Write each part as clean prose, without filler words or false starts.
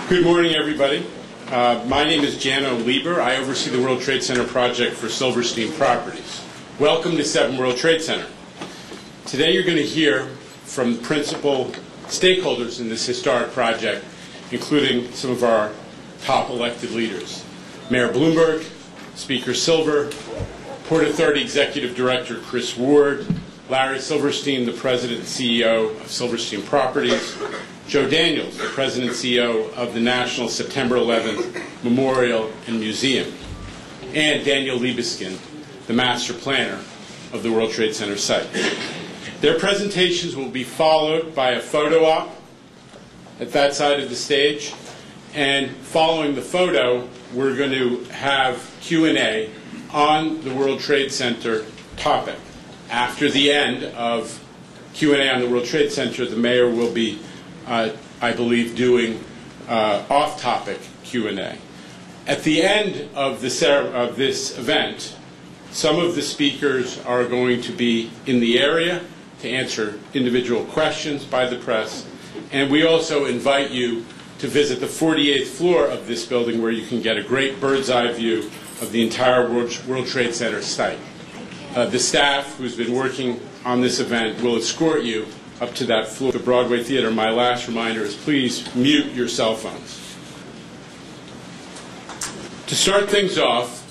Good morning, everybody. My name is Jano Lieber. I oversee the World Trade Center project for Silverstein Properties. Welcome to 7 World Trade Center. Today you're going to hear from principal stakeholders in this historic project, including some of our top elected leaders. Mayor Bloomberg, Speaker Silver, Port Authority Executive Director Chris Ward, Larry Silverstein, the President and CEO of Silverstein Properties, Joe Daniels, the President and CEO of the National September 11th Memorial and Museum, and Daniel Libeskind, the Master Planner of the World Trade Center site. Their presentations will be followed by a photo op at that side of the stage, and following the photo, we're going to have Q&A on the World Trade Center topic. After the end of Q&A on the World Trade Center, the mayor will be I believe, doing off-topic Q&A. At the end of this event, some of the speakers are going to be in the area to answer individual questions by the press, and we also invite you to visit the 48th floor of this building where you can get a great bird's-eye view of the entire World Trade Center site. The staff who's been working on this event will escort you up to that floor. The Broadway Theater, my last reminder is please mute your cell phones. To start things off,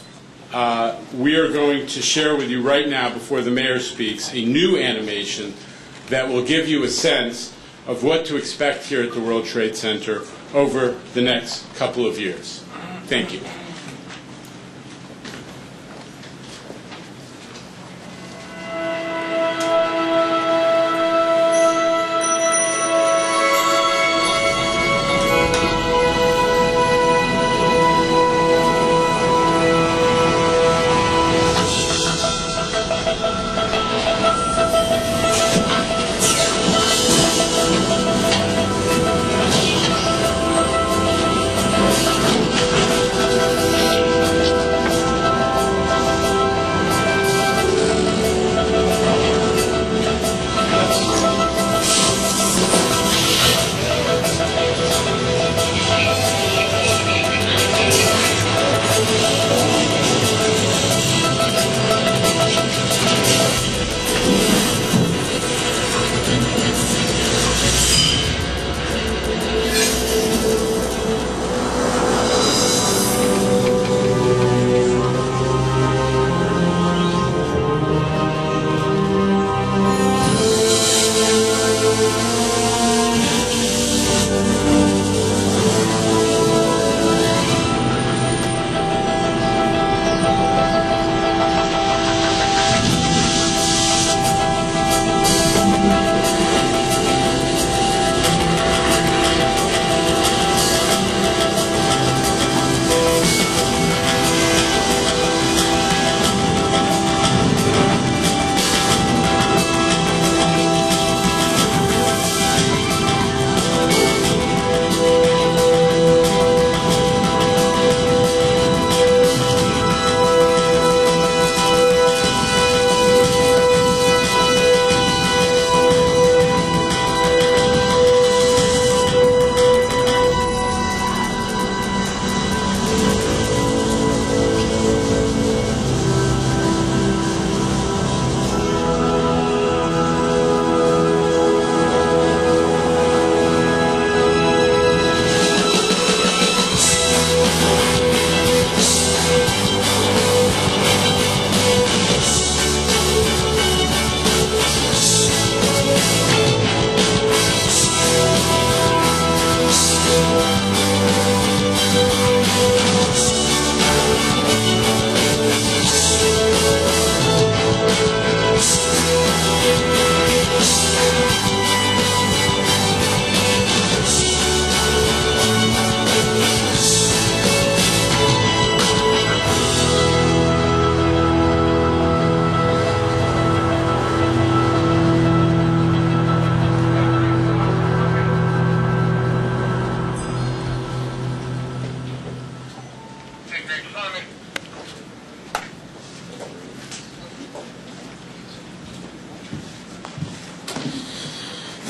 we are going to share with you right now, before the mayor speaks, a new animation that will give you a sense of what to expect here at the World Trade Center over the next couple of years. Thank you.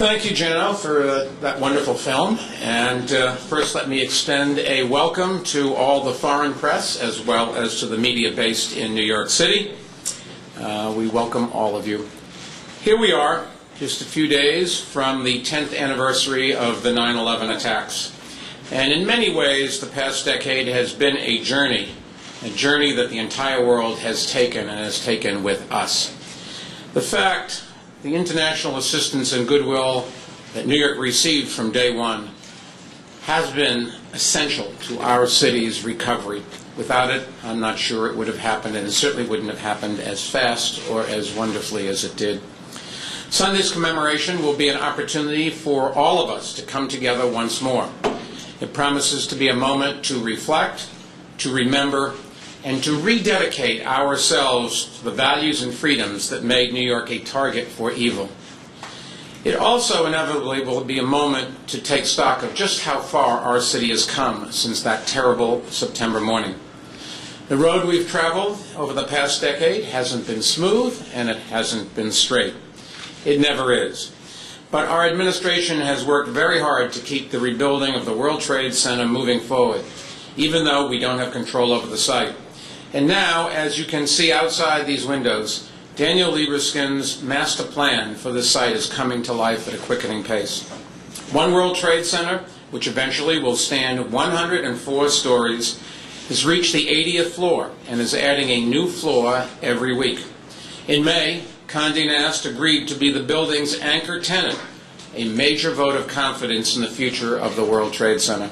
Thank you, Jano, for that wonderful film. And first, let me extend a welcome to all the foreign press, as well as to the media based in New York City. We welcome all of you. Here we are, just a few days from the 10th anniversary of the 9/11 attacks. And in many ways, the past decade has been a journey that the entire world has taken and has taken with us. The international assistance and goodwill that New York received from day one has been essential to our city's recovery. Without it, I'm not sure it would have happened, and it certainly wouldn't have happened as fast or as wonderfully as it did. Sunday's commemoration will be an opportunity for all of us to come together once more. It promises to be a moment to reflect, to remember, and to rededicate ourselves to the values and freedoms that made New York a target for evil. It also inevitably will be a moment to take stock of just how far our city has come since that terrible September morning. The road we've traveled over the past decade hasn't been smooth, and it hasn't been straight. It never is. But our administration has worked very hard to keep the rebuilding of the World Trade Center moving forward, even though we don't have control over the site. And now, as you can see outside these windows, Daniel Libeskind's master plan for this site is coming to life at a quickening pace. One World Trade Center, which eventually will stand 104 stories, has reached the 80th floor and is adding a new floor every week. In May, Condé Nast agreed to be the building's anchor tenant, a major vote of confidence in the future of the World Trade Center.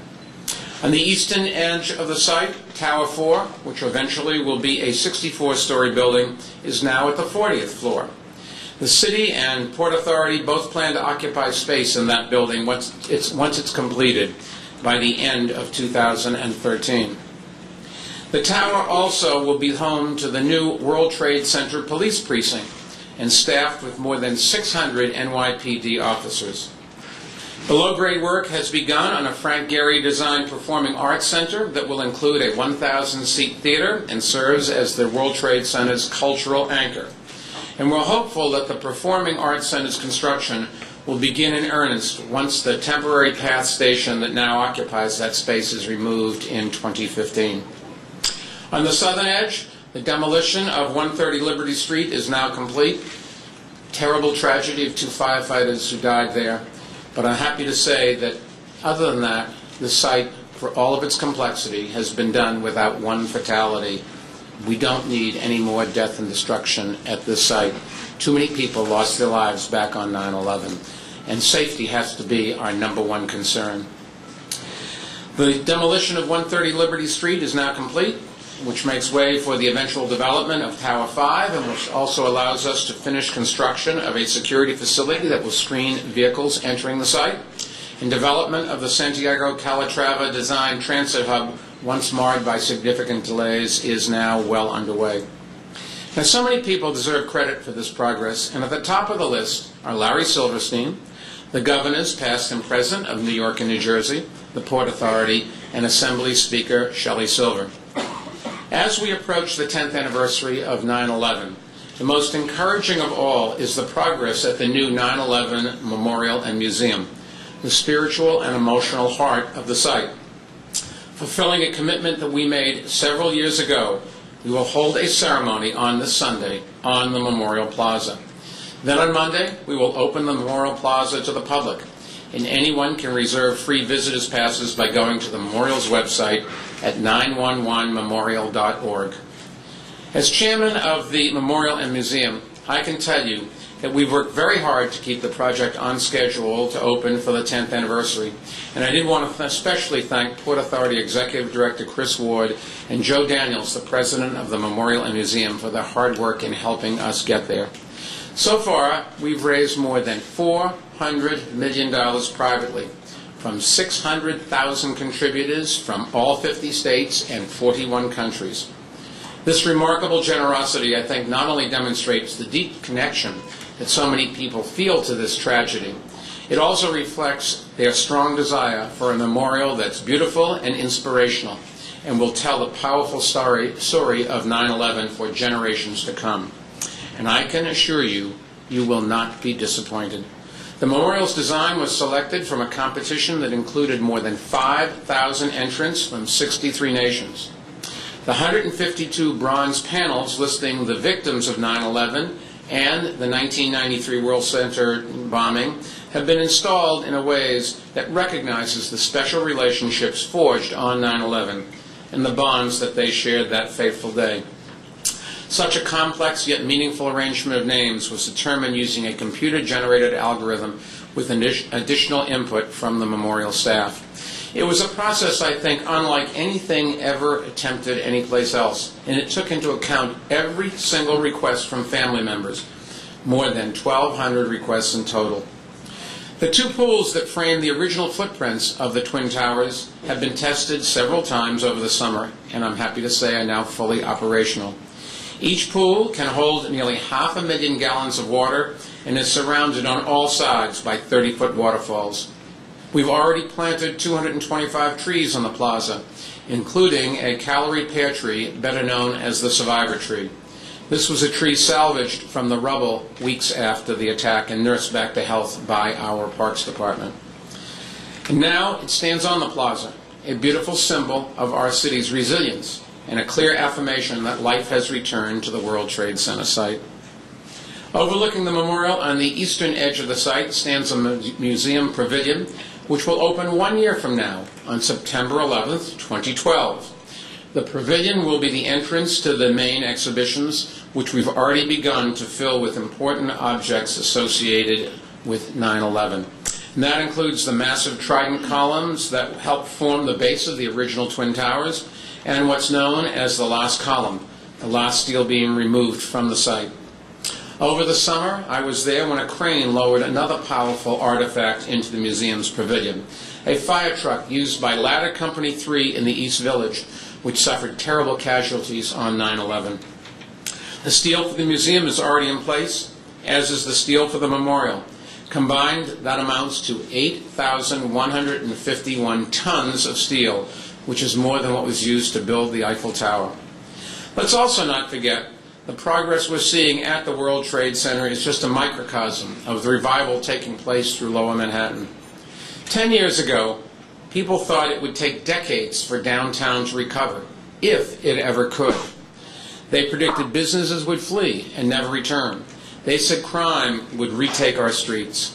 On the eastern edge of the site, Tower 4, which eventually will be a 64-story building, is now at the 40th floor. The city and Port Authority both plan to occupy space in that building once it's completed by the end of 2013. The tower also will be home to the new World Trade Center Police Precinct and staffed with more than 600 NYPD officers. Below-grade work has begun on a Frank Gehry-designed performing arts center that will include a 1,000-seat theater and serves as the World Trade Center's cultural anchor. And we're hopeful that the performing arts center's construction will begin in earnest once the temporary path station that now occupies that space is removed in 2015. On the southern edge, the demolition of 130 Liberty Street is now complete. Terrible tragedy of 2 firefighters who died there. But I'm happy to say that, other than that, the site, for all of its complexity, has been done without one fatality. We don't need any more death and destruction at this site. Too many people lost their lives back on 9/11, and safety has to be our number one concern. The demolition of 130 Liberty Street is now complete, which makes way for the eventual development of Tower 5, and which also allows us to finish construction of a security facility that will screen vehicles entering the site, and development of the Santiago Calatrava designed transit hub, once marred by significant delays, is now well underway. Now, so many people deserve credit for this progress, and at the top of the list are Larry Silverstein, the governors, past and present, of New York and New Jersey, the Port Authority, and Assembly Speaker Shelley Silver. As we approach the 10th anniversary of 9/11, the most encouraging of all is the progress at the new 9/11 Memorial and Museum, the spiritual and emotional heart of the site. Fulfilling a commitment that we made several years ago, we will hold a ceremony on this Sunday on the Memorial Plaza. Then on Monday, we will open the Memorial Plaza to the public, and anyone can reserve free visitors passes by going to the Memorial's website at 911memorial.org. As chairman of the Memorial and Museum, I can tell you that we've worked very hard to keep the project on schedule to open for the 10th anniversary. And I did want to especially thank Port Authority Executive Director Chris Ward and Joe Daniels, the president of the Memorial and Museum, for their hard work in helping us get there. So far, we've raised more than $400 million privately from 600,000 contributors from all 50 states and 41 countries. This remarkable generosity, I think, not only demonstrates the deep connection that so many people feel to this tragedy, it also reflects their strong desire for a memorial that's beautiful and inspirational and will tell the powerful story of 9/11 for generations to come. And I can assure you, you will not be disappointed. The memorial's design was selected from a competition that included more than 5,000 entrants from 63 nations. The 152 bronze panels listing the victims of 9/11 and the 1993 World Center bombing have been installed in a ways that recognizes the special relationships forged on 9/11 and the bonds that they shared that fateful day. Such a complex yet meaningful arrangement of names was determined using a computer-generated algorithm with additional input from the memorial staff. It was a process, I think, unlike anything ever attempted anyplace else, and it took into account every single request from family members, more than 1,200 requests in total. The two pools that frame the original footprints of the Twin Towers have been tested several times over the summer, and I'm happy to say are now fully operational. Each pool can hold nearly 500,000 gallons of water and is surrounded on all sides by 30-foot waterfalls. We've already planted 225 trees on the plaza, including a Callery pear tree, better known as the survivor tree. This was a tree salvaged from the rubble weeks after the attack and nursed back to health by our Parks Department. And now it stands on the plaza, a beautiful symbol of our city's resilience and a clear affirmation that life has returned to the World Trade Center site. Overlooking the memorial on the eastern edge of the site stands a museum pavilion, which will open 1 year from now, on September 11th, 2012. The pavilion will be the entrance to the main exhibitions, which we've already begun to fill with important objects associated with 9/11. And that includes the massive trident columns that help form the base of the original Twin Towers, and what's known as the last column, the last steel beam removed from the site. Over the summer, I was there when a crane lowered another powerful artifact into the museum's pavilion, a fire truck used by Ladder Company 3 in the East Village, which suffered terrible casualties on 9/11. The steel for the museum is already in place, as is the steel for the memorial. Combined, that amounts to 8,151 tons of steel, which is more than what was used to build the Eiffel Tower. Let's also not forget the progress we're seeing at the World Trade Center is just a microcosm of the revival taking place through Lower Manhattan. 10 years ago, people thought it would take decades for downtown to recover, if it ever could. They predicted businesses would flee and never return. They said crime would retake our streets.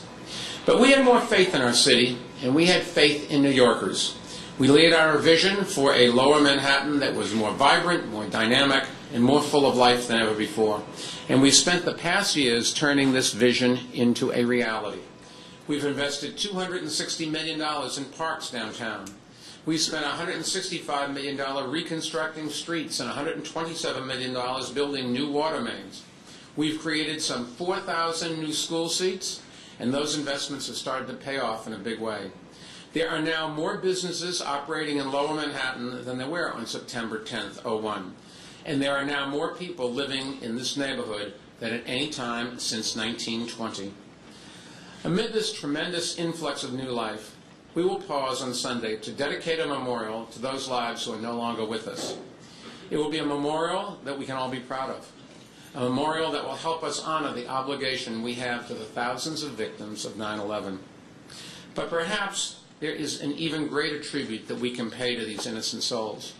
But we had more faith in our city, and we had faith in New Yorkers. We laid out a vision for a Lower Manhattan that was more vibrant, more dynamic, and more full of life than ever before. And we spent the past years turning this vision into a reality. We've invested $260 million in parks downtown. We spent $165 million reconstructing streets and $127 million building new water mains. We've created some 4,000 new school seats, and those investments have started to pay off in a big way. There are now more businesses operating in Lower Manhattan than there were on September 10th, 2001. And there are now more people living in this neighborhood than at any time since 1920. Amid this tremendous influx of new life, we will pause on Sunday to dedicate a memorial to those lives who are no longer with us. It will be a memorial that we can all be proud of, a memorial that will help us honor the obligation we have to the thousands of victims of 9/11. But perhaps there is an even greater tribute that we can pay to these innocent souls.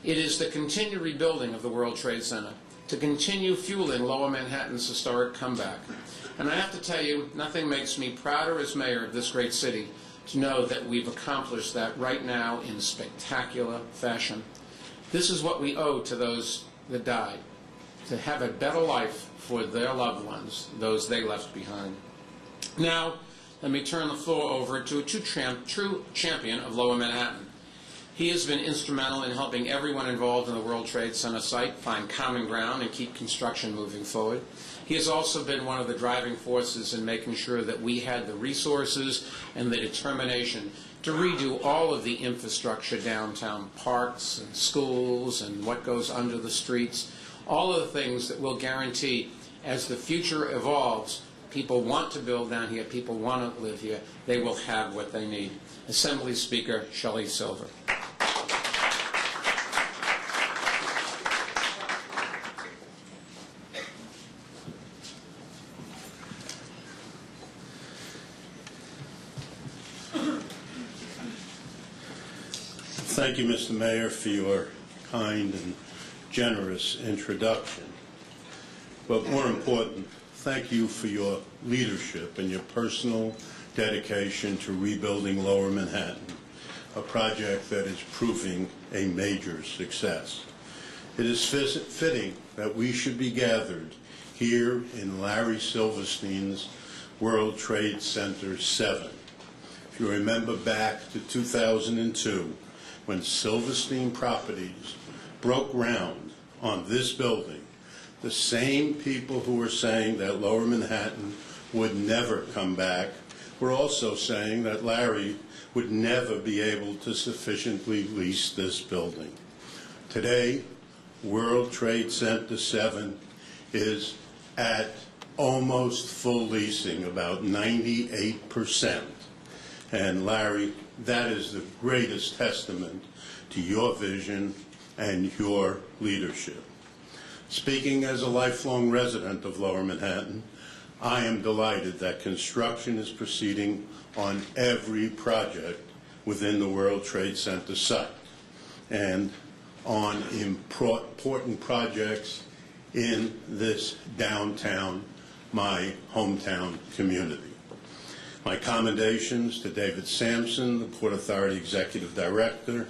It is the continued rebuilding of the World Trade Center, to continue fueling Lower Manhattan's historic comeback. And I have to tell you, nothing makes me prouder as mayor of this great city to know that we've accomplished that right now in spectacular fashion. This is what we owe to those that died, to have a better life for their loved ones, those they left behind. Now, let me turn the floor over to a true champion of Lower Manhattan. He has been instrumental in helping everyone involved in the World Trade Center site find common ground and keep construction moving forward. He has also been one of the driving forces in making sure that we had the resources and the determination to redo all of the infrastructure downtown, parks and schools and what goes under the streets, all of the things that will guarantee as the future evolves, people want to build down here, people want to live here, they will have what they need. Assembly Speaker Shelley Silver. Thank you, Mr. Mayor, for your kind and generous introduction. But more important, thank you for your leadership and your personal dedication to rebuilding Lower Manhattan, a project that is proving a major success. It is fitting that we should be gathered here in Larry Silverstein's World Trade Center 7. If you remember back to 2002, when Silverstein Properties broke ground on this building, the same people who were saying that Lower Manhattan would never come back were also saying that Larry would never be able to sufficiently lease this building. Today, World Trade Center 7 is at almost full leasing, about 98%. And Larry, that is the greatest testament to your vision and your leadership. Speaking as a lifelong resident of Lower Manhattan, I am delighted that construction is proceeding on every project within the World Trade Center site and on important projects in this downtown, my hometown community. My commendations to David Sampson, the Port Authority Executive Director,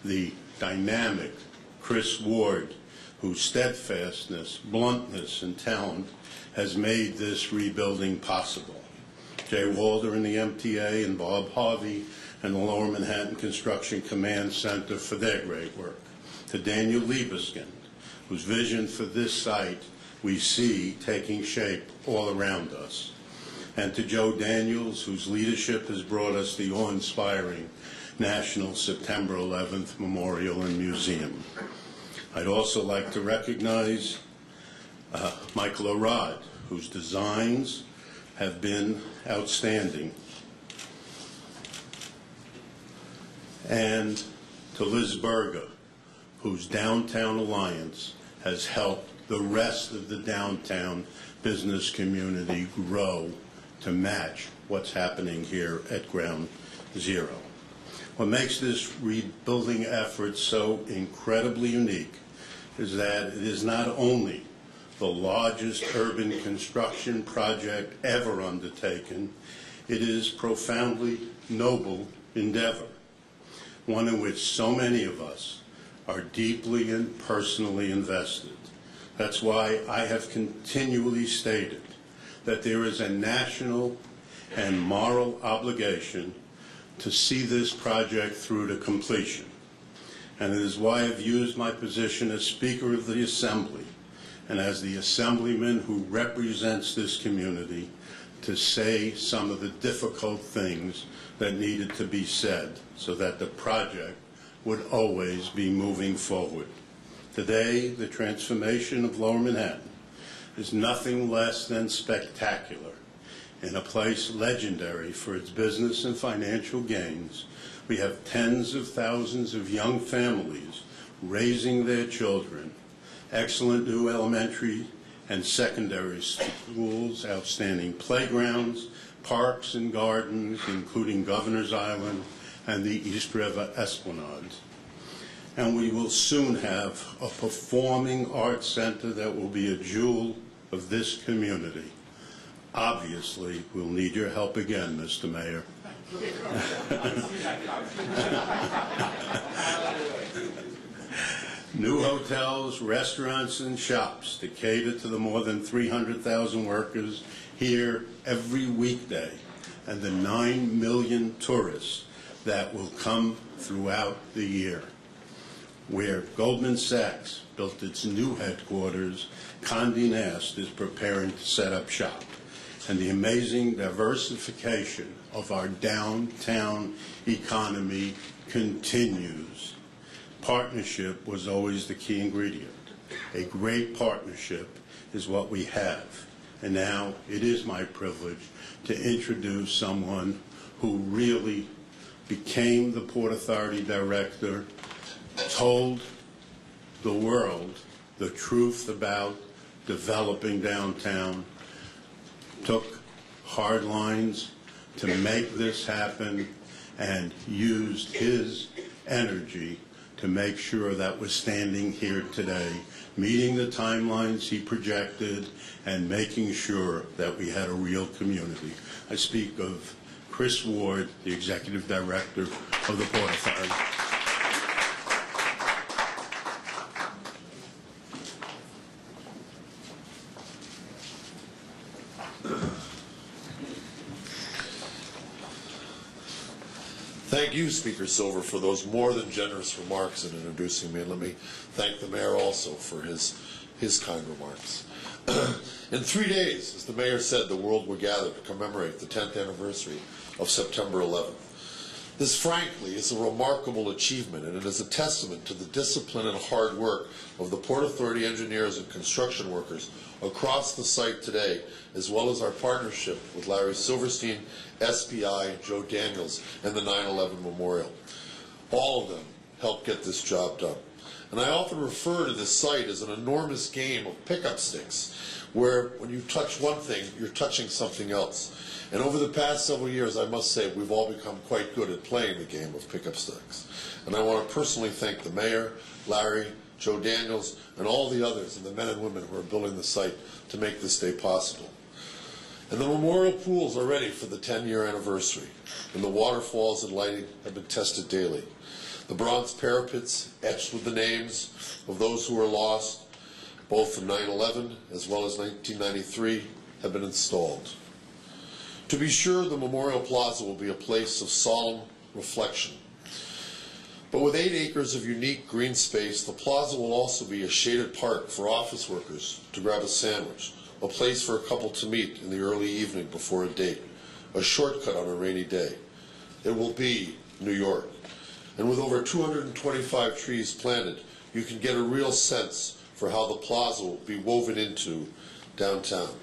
the dynamic Chris Ward, whose steadfastness, bluntness, and talent has made this rebuilding possible. Jay Walder in the MTA and Bob Harvey and the Lower Manhattan Construction Command Center for their great work. To Daniel Liebeskind, whose vision for this site we see taking shape all around us. And to Joe Daniels, whose leadership has brought us the awe-inspiring National September 11th Memorial and Museum. I'd also like to recognize Michael Arad, whose designs have been outstanding. And to Liz Berger, whose Downtown Alliance has helped the rest of the downtown business community grow to match what's happening here at Ground Zero. What makes this rebuilding effort so incredibly unique is that it is not only the largest urban construction project ever undertaken, it is profoundly noble endeavor, one in which so many of us are deeply and personally invested. That's why I have continually stated that there is a national and moral obligation to see this project through to completion. And it is why I've used my position as Speaker of the Assembly and as the Assemblyman who represents this community to say some of the difficult things that needed to be said so that the project would always be moving forward. Today, the transformation of Lower Manhattan is nothing less than spectacular. In a place legendary for its business and financial gains, we have tens of thousands of young families raising their children, excellent new elementary and secondary schools, outstanding playgrounds, parks and gardens, including Governor's Island and the East River Esplanade. And we will soon have a performing arts center that will be a jewel of this community. Obviously, we'll need your help again, Mr. Mayor. New hotels, restaurants, and shops to cater to the more than 300,000 workers here every weekday and the 9 million tourists that will come throughout the year. Where Goldman Sachs built its new headquarters, Condé Nast is preparing to set up shop. And the amazing diversification of our downtown economy continues. Partnership was always the key ingredient. A great partnership is what we have. And now it is my privilege to introduce someone who really became the Port Authority Director, told the world the truth about developing downtown, took hard lines to make this happen, and used his energy to make sure that we're standing here today, meeting the timelines he projected and making sure that we had a real community. I speak of Chris Ward, the Executive Director of the Port Authority. Thank you, Speaker Silver, for those more than generous remarks in introducing me. And let me thank the mayor also for his kind remarks. In 3 days, as the mayor said, the world will gather to commemorate the 10th anniversary of September 11th. This, frankly, is a remarkable achievement, and it is a testament to the discipline and hard work of the Port Authority engineers and construction workers across the site today, as well as our partnership with Larry Silverstein, SPI, Joe Daniels, and the 9/11 Memorial. All of them helped get this job done. And I often refer to this site as an enormous game of pickup sticks, where when you touch one thing, you're touching something else. And over the past several years, I must say, we've all become quite good at playing the game of pickup sticks. And I want to personally thank the mayor, Larry, Joe Daniels, and all the others, and the men and women who are building the site to make this day possible. And the memorial pools are ready for the 10-year anniversary, and the waterfalls and lighting have been tested daily. The bronze parapets, etched with the names of those who were lost, both from 9/11 as well as 1993, have been installed. To be sure, the Memorial Plaza will be a place of solemn reflection. But with 8 acres of unique green space, the plaza will also be a shaded park for office workers to grab a sandwich, a place for a couple to meet in the early evening before a date, a shortcut on a rainy day. It will be New York. And with over 225 trees planted, you can get a real sense for how the plaza will be woven into downtown.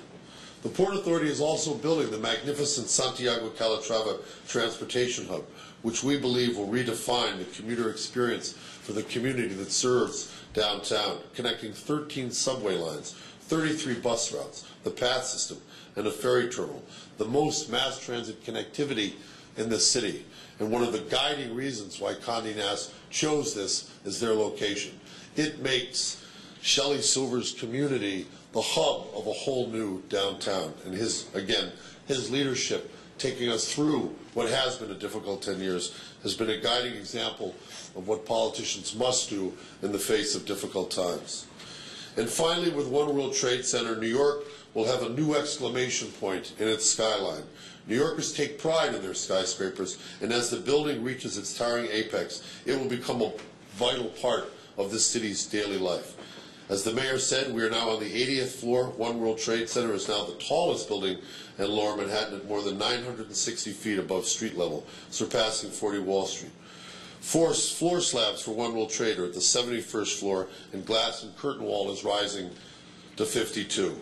The Port Authority is also building the magnificent Santiago Calatrava transportation hub, which we believe will redefine the commuter experience for the community that serves downtown, connecting 13 subway lines, 33 bus routes, the PATH system, and a ferry terminal, the most mass transit connectivity in the city, and one of the guiding reasons why Condé Nast chose this as their location. It makes Shelley Silver's community the hub of a whole new downtown, and his leadership taking us through what has been a difficult 10 years has been a guiding example of what politicians must do in the face of difficult times. And finally, with One World Trade Center, New York will have a new exclamation point in its skyline. New Yorkers take pride in their skyscrapers, and as the building reaches its towering apex, it will become a vital part of this city's daily life. As the mayor said, we are now on the 80th floor. One World Trade Center is now the tallest building in Lower Manhattan at more than 960 feet above street level, surpassing 40 Wall Street. Floor slabs for One World Trade are at the 71st floor, and glass and curtain wall is rising to 52.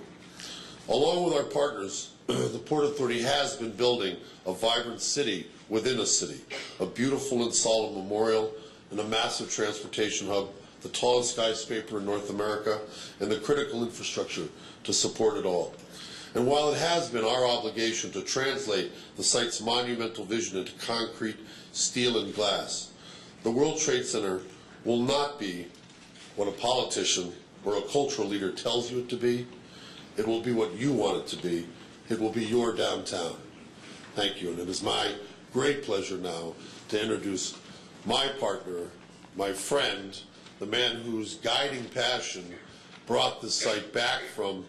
Along with our partners, the Port Authority has been building a vibrant city within a city, a beautiful and solemn memorial, and a massive transportation hub, the tallest skyscraper in North America, and the critical infrastructure to support it all. And while it has been our obligation to translate the site's monumental vision into concrete, steel, and glass, the World Trade Center will not be what a politician or a cultural leader tells you it to be. It will be what you want it to be. It will be your downtown. Thank you. And it is my great pleasure now to introduce my partner, my friend, the man whose guiding passion brought this site back from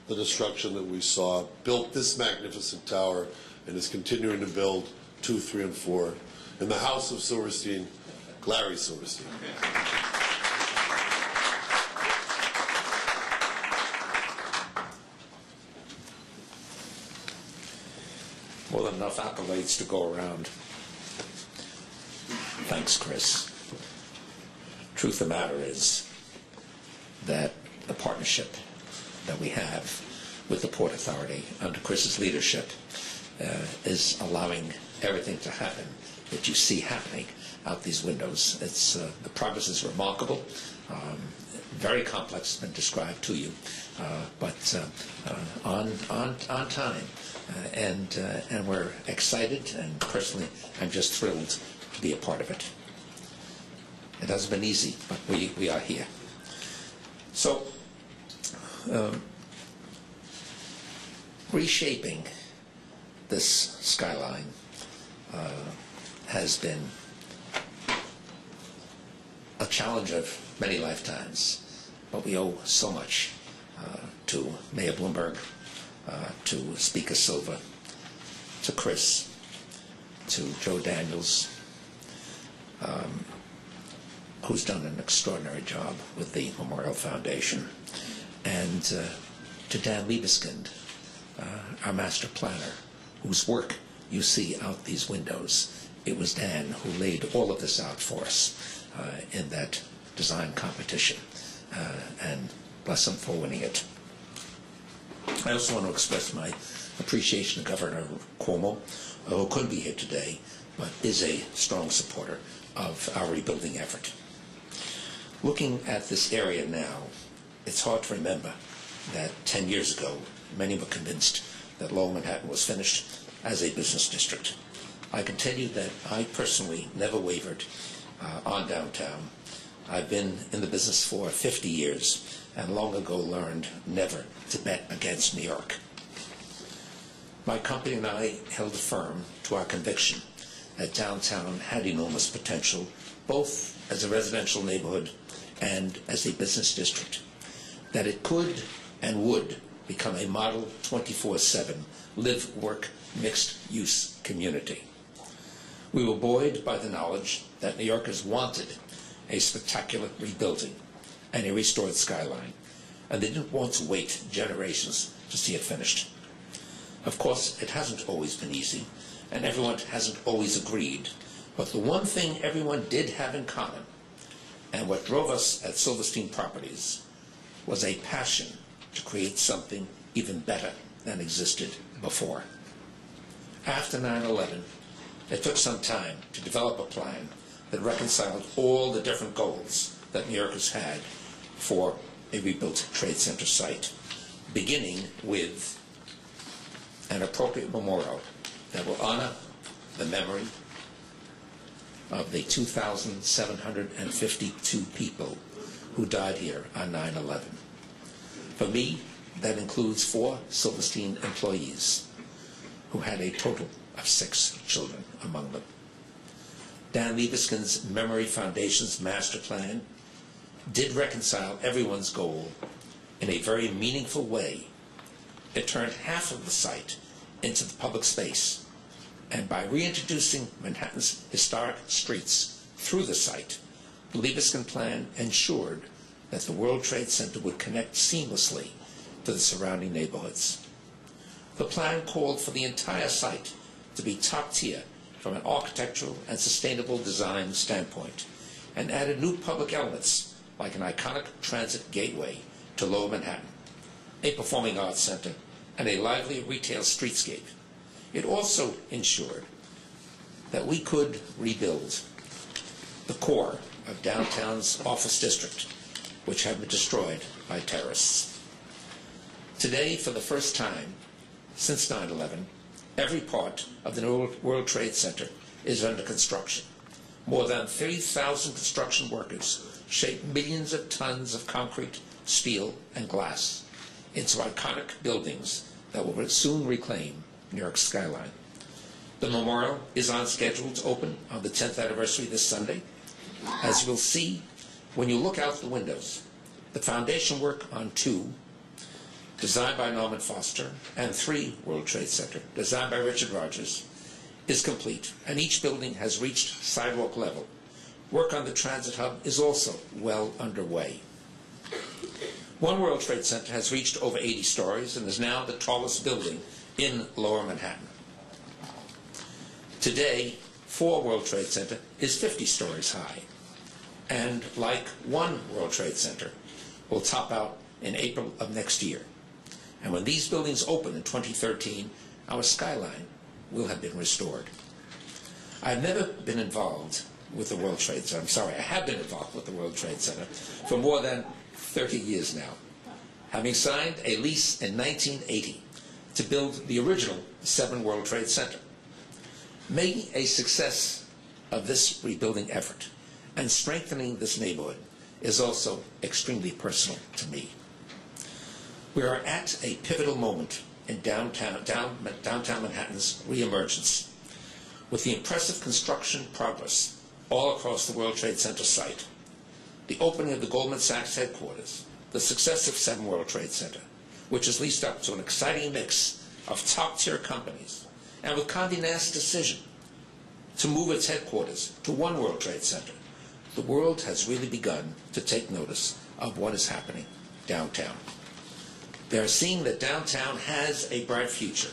the destruction that we saw, built this magnificent tower, and is continuing to build 2, 3, and 4. In the House of Silverstein, Larry Silverstein. More than enough accolades to go around. Thanks, Chris. Truth of the matter is that the partnership that we have with the Port Authority under Chris's leadership is allowing everything to happen that you see happening out these windows. It's the progress is remarkable, very complex, been described to you, but on time, and we're excited. And personally, I'm just thrilled to be a part of it. It hasn't been easy, but we are here. So, reshaping this skyline has been a challenge of many lifetimes, but we owe so much to Mayor Bloomberg, to Speaker Silver, to Chris, to Joe Daniels, who's done an extraordinary job with the Memorial Foundation, and to Dan Liebeskind, our master planner, whose work you see out these windows. It was Dan who laid all of this out for us in that design competition, and bless him for winning it. I also want to express my appreciation to Governor Cuomo, who couldn't be here today, but is a strong supporter of our rebuilding effort. Looking at this area now, it's hard to remember that 10 years ago, many were convinced that Lower Manhattan was finished as a business district. I can tell you that I personally never wavered on downtown. I've been in the business for 50 years and long ago learned never to bet against New York. My company and I held firm to our conviction that downtown had enormous potential, both as a residential neighborhood and as a business district, that it could and would become a model 24/7 live-work mixed-use community. We were buoyed by the knowledge that New Yorkers wanted a spectacular rebuilding and a restored skyline, and they didn't want to wait generations to see it finished. Of course, it hasn't always been easy, and everyone hasn't always agreed, but the one thing everyone did have in common, and what drove us at Silverstein Properties, was a passion to create something even better than existed before. After 9/11, it took some time to develop a plan that reconciled all the different goals that New Yorkers had for a rebuilt Trade Center site, beginning with an appropriate memorial that will honor the memory of the 2,752 people who died here on 9/11. For me, that includes 4 Silverstein employees who had a total of 6 children among them. Dan Liebeskind's Memory Foundation's master plan did reconcile everyone's goal in a very meaningful way. It turned half of the site into the public space, and by reintroducing Manhattan's historic streets through the site, the Liebeskind plan ensured that the World Trade Center would connect seamlessly to the surrounding neighborhoods. The plan called for the entire site to be top tier from an architectural and sustainable design standpoint, and added new public elements like an iconic transit gateway to Lower Manhattan, a performing arts center, and a lively retail streetscape. It also ensured that we could rebuild the core of downtown's office district, which had been destroyed by terrorists. Today, for the first time since 9/11, every part of the new World Trade Center is under construction. More than 30,000 construction workers shape millions of tons of concrete, steel, and glass into iconic buildings that will soon reclaim New York's skyline. The memorial is on schedule to open on the 10th anniversary this Sunday. As you will see when you look out the windows, the foundation work on 2, designed by Norman Foster, and 3, World Trade Center, designed by Richard Rogers, is complete, and each building has reached sidewalk level. Work on the transit hub is also well underway. One World Trade Center has reached over 80 stories and is now the tallest building in Lower Manhattan. Today, 4 World Trade Center is 50 stories high, and like 1 World Trade Center, will top out in April of next year. And when these buildings open in 2013, our skyline will have been restored. I've never been involved with the World Trade Center. I'm sorry, I have been involved with the World Trade Center for more than 30 years now, having signed a lease in 1980 to build the original 7 World Trade Center. Making a success of this rebuilding effort and strengthening this neighborhood is also extremely personal to me. We are at a pivotal moment in downtown Manhattan's reemergence, with the impressive construction progress all across the World Trade Center site, the opening of the Goldman Sachs headquarters, the success of 7 World Trade Center, which is leased up to an exciting mix of top-tier companies, and with Condé Nast's decision to move its headquarters to 1 World Trade Center, the world has really begun to take notice of what is happening downtown. They are seeing that downtown has a bright future,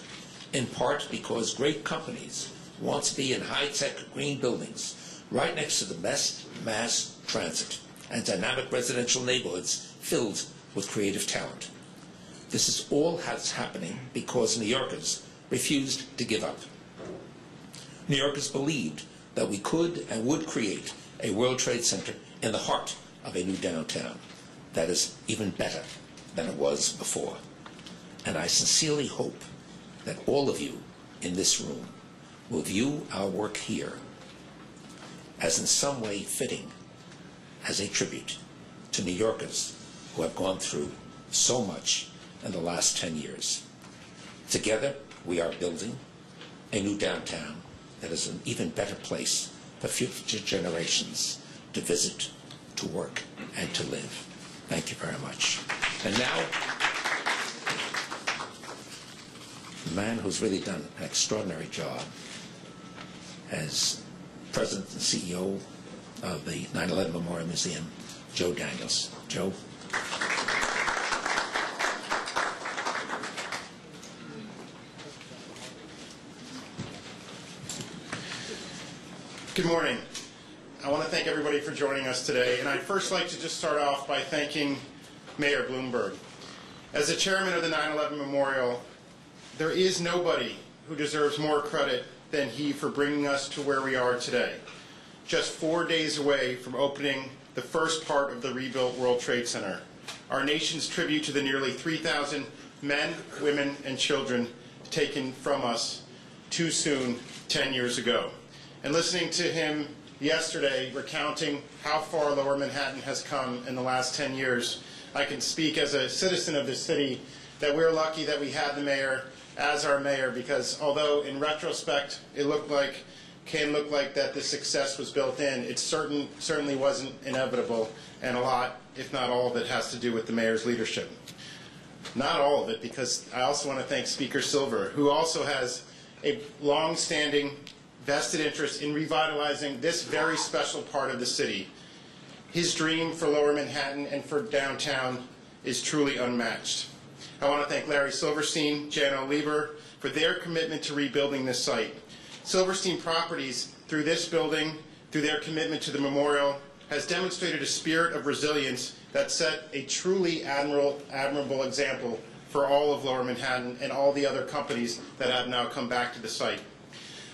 in part because great companies want to be in high-tech green buildings right next to the best mass transit and dynamic residential neighborhoods filled with creative talent. This is all that's happening because New Yorkers refused to give up. New Yorkers believed that we could and would create a World Trade Center in the heart of a new downtown that is even better than it was before. And I sincerely hope that all of you in this room will view our work here as in some way fitting as a tribute to New Yorkers who have gone through so much in the last 10 years. Together, we are building a new downtown that is an even better place for future generations to visit, to work, and to live. Thank you very much. And now, the man who's really done an extraordinary job as President and CEO of the 9/11 Memorial Museum, Joe Daniels. Joe. Good morning. I want to thank everybody for joining us today, and I'd first like to just start off by thanking Mayor Bloomberg. As the chairman of the 9/11 Memorial, there is nobody who deserves more credit than he for bringing us to where we are today, just 4 days away from opening the first part of the rebuilt World Trade Center, our nation's tribute to the nearly 3,000 men, women, and children taken from us too soon 10 years ago. And listening to him yesterday recounting how far Lower Manhattan has come in the last 10 years, I can speak as a citizen of this city that we're lucky that we had the mayor as our mayor, because although in retrospect it can look like that the success was built in, it certainly wasn't inevitable, and a lot, if not all of it, has to do with the mayor's leadership. Not all of it, because I also want to thank Speaker Silver, who also has a long-standing vested interest in revitalizing this very special part of the city. His dream for Lower Manhattan and for downtown is truly unmatched. I want to thank Larry Silverstein, Jano Lieber, for their commitment to rebuilding this site. Silverstein Properties, through this building, through their commitment to the memorial, has demonstrated a spirit of resilience that set a truly admirable example for all of Lower Manhattan and all the other companies that have now come back to the site.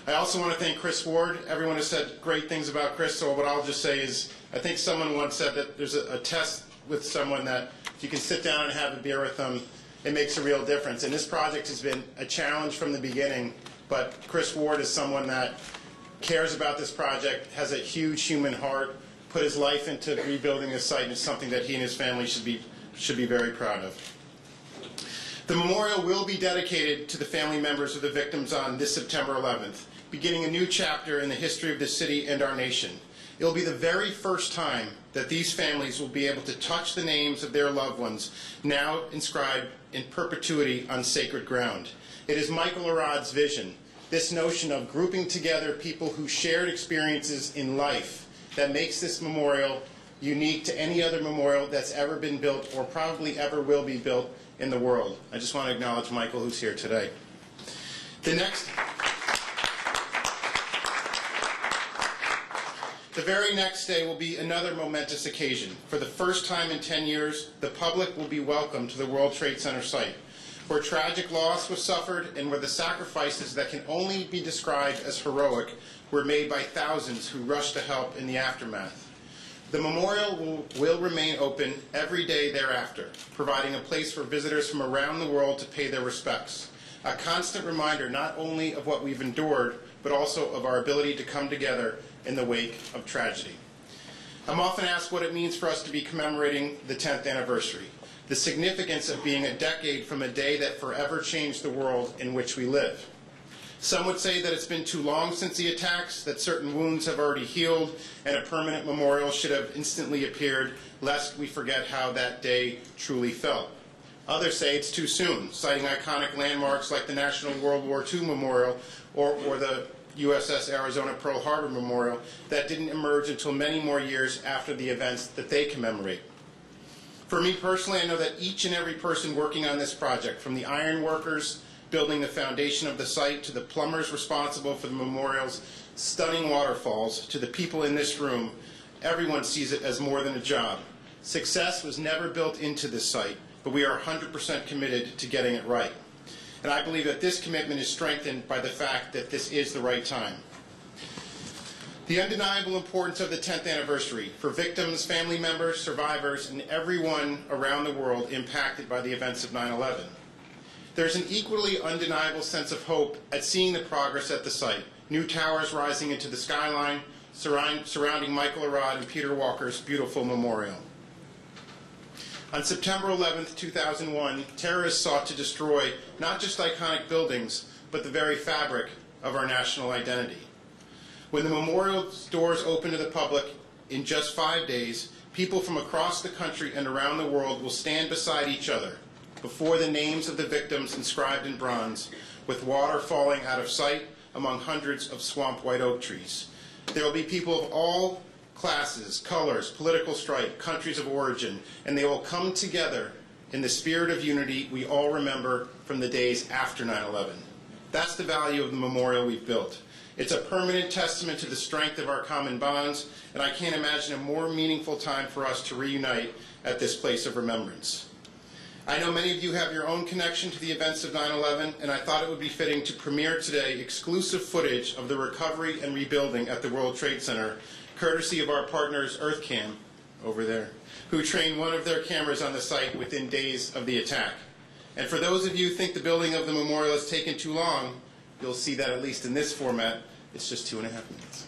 I also want to thank Chris Ward. Everyone has said great things about Chris, so what I'll just say is, I think someone once said that there's a test with someone that if you can sit down and have a beer with them, it makes a real difference. And this project has been a challenge from the beginning, but Chris Ward is someone that cares about this project, has a huge human heart, put his life into rebuilding this site, and it's something that he and his family should be very proud of. The memorial will be dedicated to the family members of the victims on this September 11th, beginning a new chapter in the history of the city and our nation. It will be the very first time that these families will be able to touch the names of their loved ones, now inscribed in perpetuity on sacred ground. It is Michael Arad's vision, this notion of grouping together people who shared experiences in life, that makes this memorial unique to any other memorial that's ever been built or probably ever will be built in the world. I just want to acknowledge Michael, who's here today. The very next day will be another momentous occasion. For the first time in 10 years, the public will be welcome to the World Trade Center site, where tragic loss was suffered and where the sacrifices that can only be described as heroic were made by thousands who rushed to help in the aftermath. The memorial will remain open every day thereafter, providing a place for visitors from around the world to pay their respects. A constant reminder not only of what we've endured, but also of our ability to come together in the wake of tragedy. I'm often asked what it means for us to be commemorating the 10th anniversary, the significance of being a decade from a day that forever changed the world in which we live. Some would say that it's been too long since the attacks, that certain wounds have already healed, and a permanent memorial should have instantly appeared, lest we forget how that day truly felt. Others say it's too soon, citing iconic landmarks like the National World War II Memorial or the USS Arizona Pearl Harbor Memorial that didn't emerge until many more years after the events that they commemorate. For me personally, I know that each and every person working on this project, from the iron workers building the foundation of the site to the plumbers responsible for the memorial's stunning waterfalls to the people in this room, everyone sees it as more than a job. Success was never built into this site, but we are 100% committed to getting it right. And I believe that this commitment is strengthened by the fact that this is the right time. The undeniable importance of the 10th anniversary for victims, family members, survivors, and everyone around the world impacted by the events of 9/11. There's an equally undeniable sense of hope at seeing the progress at the site. New towers rising into the skyline, surrounding Michael Arad and Peter Walker's beautiful memorial. On September 11, 2001, terrorists sought to destroy not just iconic buildings, but the very fabric of our national identity. When the memorial's doors open to the public in just 5 days, people from across the country and around the world will stand beside each other before the names of the victims inscribed in bronze, with water falling out of sight among hundreds of swamp white oak trees. There will be people of all classes, colors, political stripe, countries of origin, and they will come together in the spirit of unity we all remember from the days after 9/11. That's the value of the memorial we've built. It's a permanent testament to the strength of our common bonds, and I can't imagine a more meaningful time for us to reunite at this place of remembrance. I know many of you have your own connection to the events of 9/11, and I thought it would be fitting to premiere today exclusive footage of the recovery and rebuilding at the World Trade Center, courtesy of our partners EarthCam, over there, who trained one of their cameras on the site within days of the attack. And for those of you who think the building of the memorial has taken too long, you'll see that at least in this format, it's just 2.5 minutes.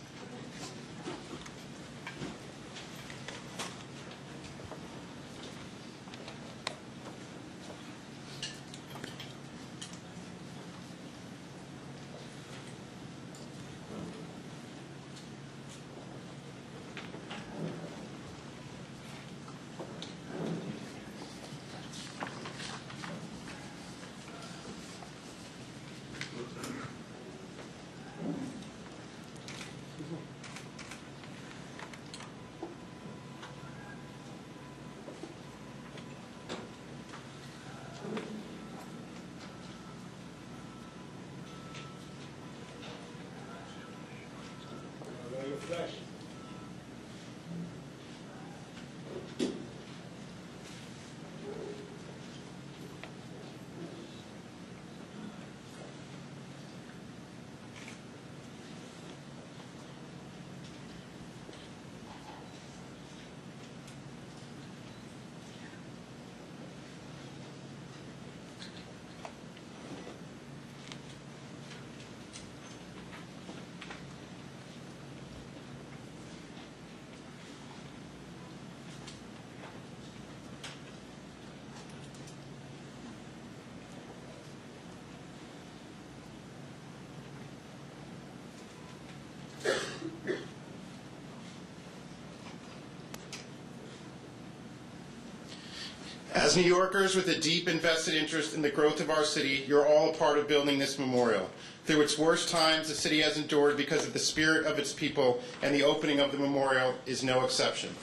As New Yorkers with a deep invested interest in the growth of our city, you're all a part of building this memorial. Through its worst times, the city has endured because of the spirit of its people, and the opening of the memorial is no exception.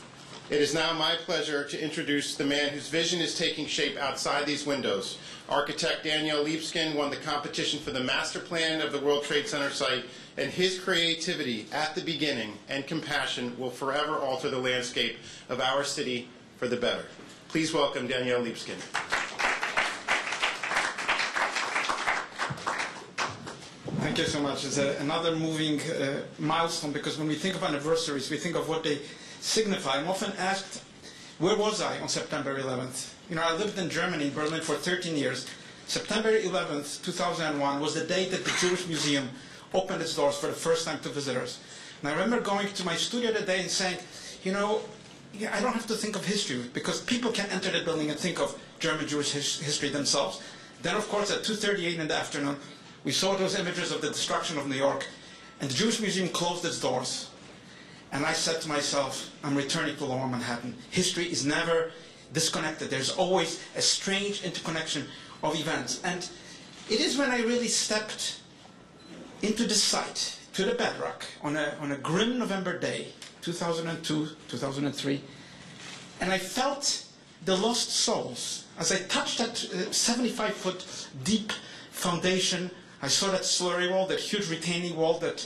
It is now my pleasure to introduce the man whose vision is taking shape outside these windows. Architect Daniel Liebskin won the competition for the master plan of the World Trade Center site, and his creativity at the beginning and compassion will forever alter the landscape of our city for the better. Please welcome Daniel Liebskin. Thank you so much. It's another moving milestone, because when we think of anniversaries, we think of what they signify. I'm often asked, where was I on September 11th? You know, I lived in Germany, in Berlin, for 13 years. September 11th, 2001 was the day that the Jewish Museum opened its doors for the first time to visitors. And I remember going to my studio that day and saying, you know, I don't have to think of history, because people can enter the building and think of German Jewish history themselves. Then, of course, at 2:38 in the afternoon, we saw those images of the destruction of New York, and the Jewish Museum closed its doors. And I said to myself, I'm returning to Lower Manhattan. History is never disconnected. There's always a strange interconnection of events. And it is when I really stepped into the site, to the bedrock, on a grim November day, 2002, 2003, and I felt the lost souls. As I touched that 75-foot deep foundation, I saw that slurry wall, that huge retaining wall that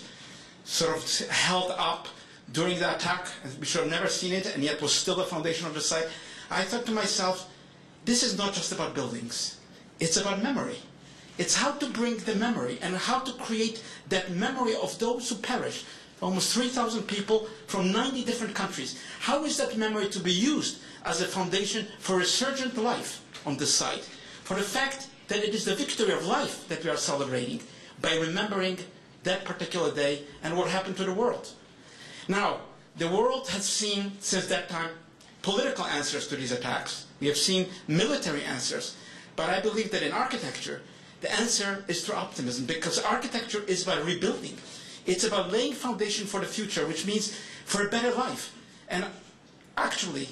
sort of held up during the attack. We should have never seen it, and yet was still the foundation of the site. I thought to myself, this is not just about buildings. It's about memory. It's how to bring the memory and how to create that memory of those who perished. Almost 3,000 people from 90 different countries. How is that memory to be used as a foundation for resurgent life on this site? For the fact that it is the victory of life that we are celebrating by remembering that particular day and what happened to the world. Now, the world has seen since that time political answers to these attacks. We have seen military answers. But I believe that in architecture, the answer is through optimism, because architecture is about rebuilding. It's about laying foundation for the future, which means for a better life. And actually,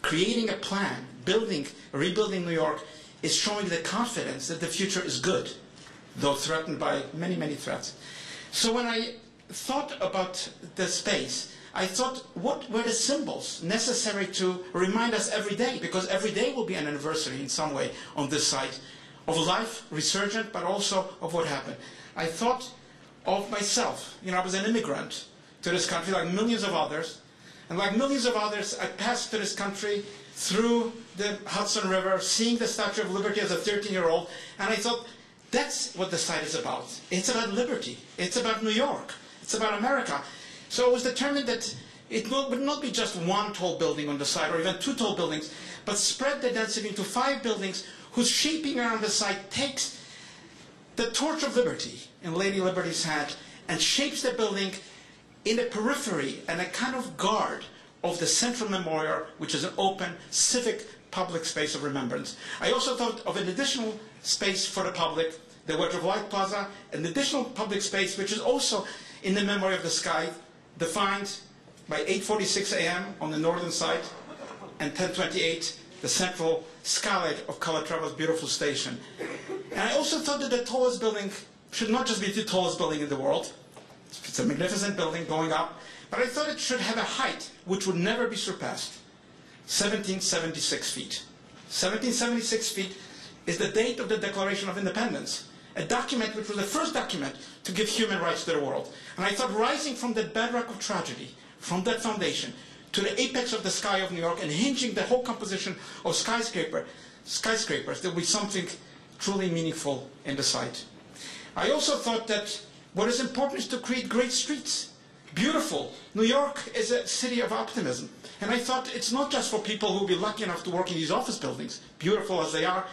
creating a plan, rebuilding New York, is showing the confidence that the future is good, though threatened by many, many threats. So when I thought about the space, I thought, what were the symbols necessary to remind us every day? Because every day will be an anniversary in some way on this site of life, resurgent, but also of what happened. I thought of myself. You know, I was an immigrant to this country like millions of others. And like millions of others, I passed to this country through the Hudson River, seeing the Statue of Liberty as a 13-year-old. And I thought, that's what the site is about. It's about liberty. It's about New York. It's about America. So I was determined that it would not be just one tall building on the site, or even two tall buildings, but spread the density into 5 buildings whose shaping around the site takes the torch of liberty in Lady Liberty's hand and shapes the building in the periphery and a kind of guard of the Central Memorial, which is an open, civic, public space of remembrance. I also thought of an additional space for the public, the Wedge of Light Plaza, an additional public space which is also in the memory of the sky, defined by 8:46 a.m. on the northern side and 10:28, the central skylight of Calatrava's beautiful station. And I also thought that the tallest building should not just be the tallest building in the world. It's a magnificent building going up, but I thought it should have a height which would never be surpassed, 1776 feet. 1776 feet is the date of the Declaration of Independence, a document which was the first document to give human rights to the world. And I thought, rising from the bedrock of tragedy, from that foundation, to the apex of the sky of New York, and hinging the whole composition of skyscrapers, there will be something truly meaningful in the site. I also thought that what is important is to create great streets. Beautiful. New York is a city of optimism. And I thought it's not just for people who will be lucky enough to work in these office buildings, beautiful as they are,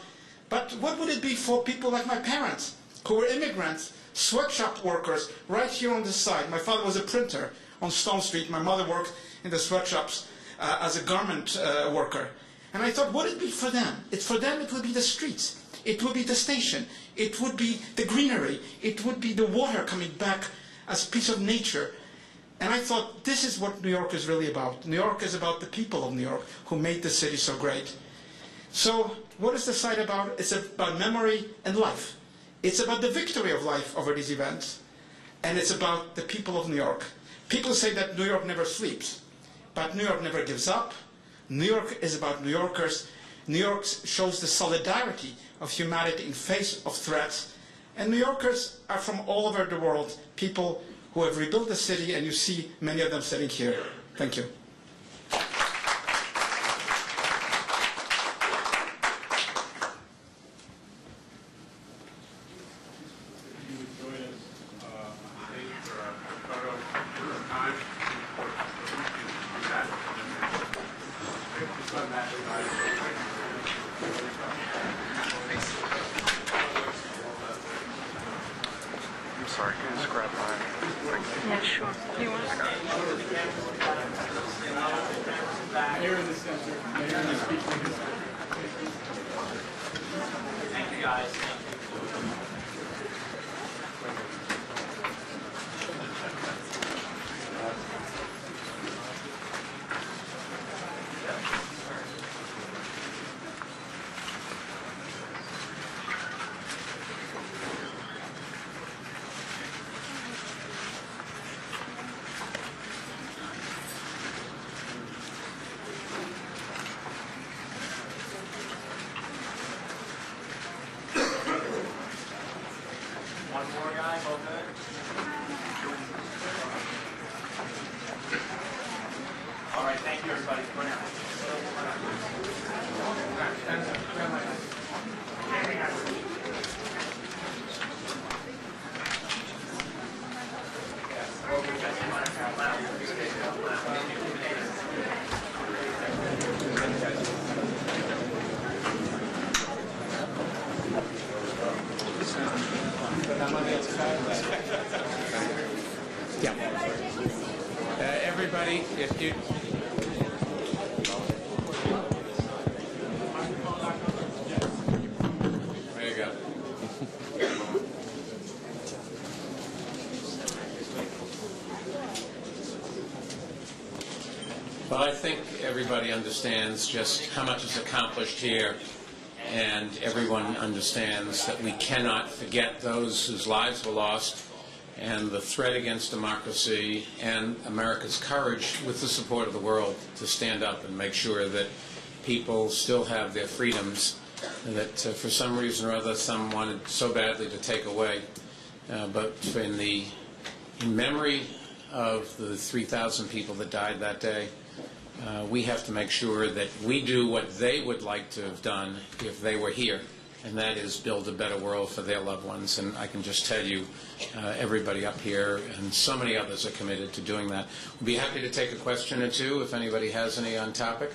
but what would it be for people like my parents, who were immigrants, sweatshop workers, right here on this side. My father was a printer on Stone Street. My mother worked in the sweatshops as a garment worker. And I thought, what would it be for them? For them, it would be the streets. It would be the station. It would be the greenery. It would be the water coming back as a piece of nature. And I thought, this is what New York is really about. New York is about the people of New York who made the city so great. So what is the site about? It's about memory and life. It's about the victory of life over these events. And it's about the people of New York. People say that New York never sleeps. But New York never gives up. New York is about New Yorkers. New York shows the solidarity of humanity in face of threats. And New Yorkers are from all over the world, people who have rebuilt the city, and you see many of them sitting here. Thank you. Sorry, can you just grab mine? Yeah, sure. You want to? Mayor in the center. Mayor in the speaker. Thank you, guys. One more guy, all good? All right, thank you, everybody. For now. Yeah. Everybody, if you... There you go. Well, I think everybody understands just how much is accomplished here, and everyone understands that we cannot forget those whose lives were lost, and the threat against democracy, and America's courage with the support of the world to stand up and make sure that people still have their freedoms that for some reason or other some wanted so badly to take away. But in memory of the 3,000 people that died that day, we have to make sure that we do what they would like to have done if they were here, and that is build a better world for their loved ones. And I can just tell you, everybody up here and so many others are committed to doing that. We'll be happy to take a question or two if anybody has any on topic.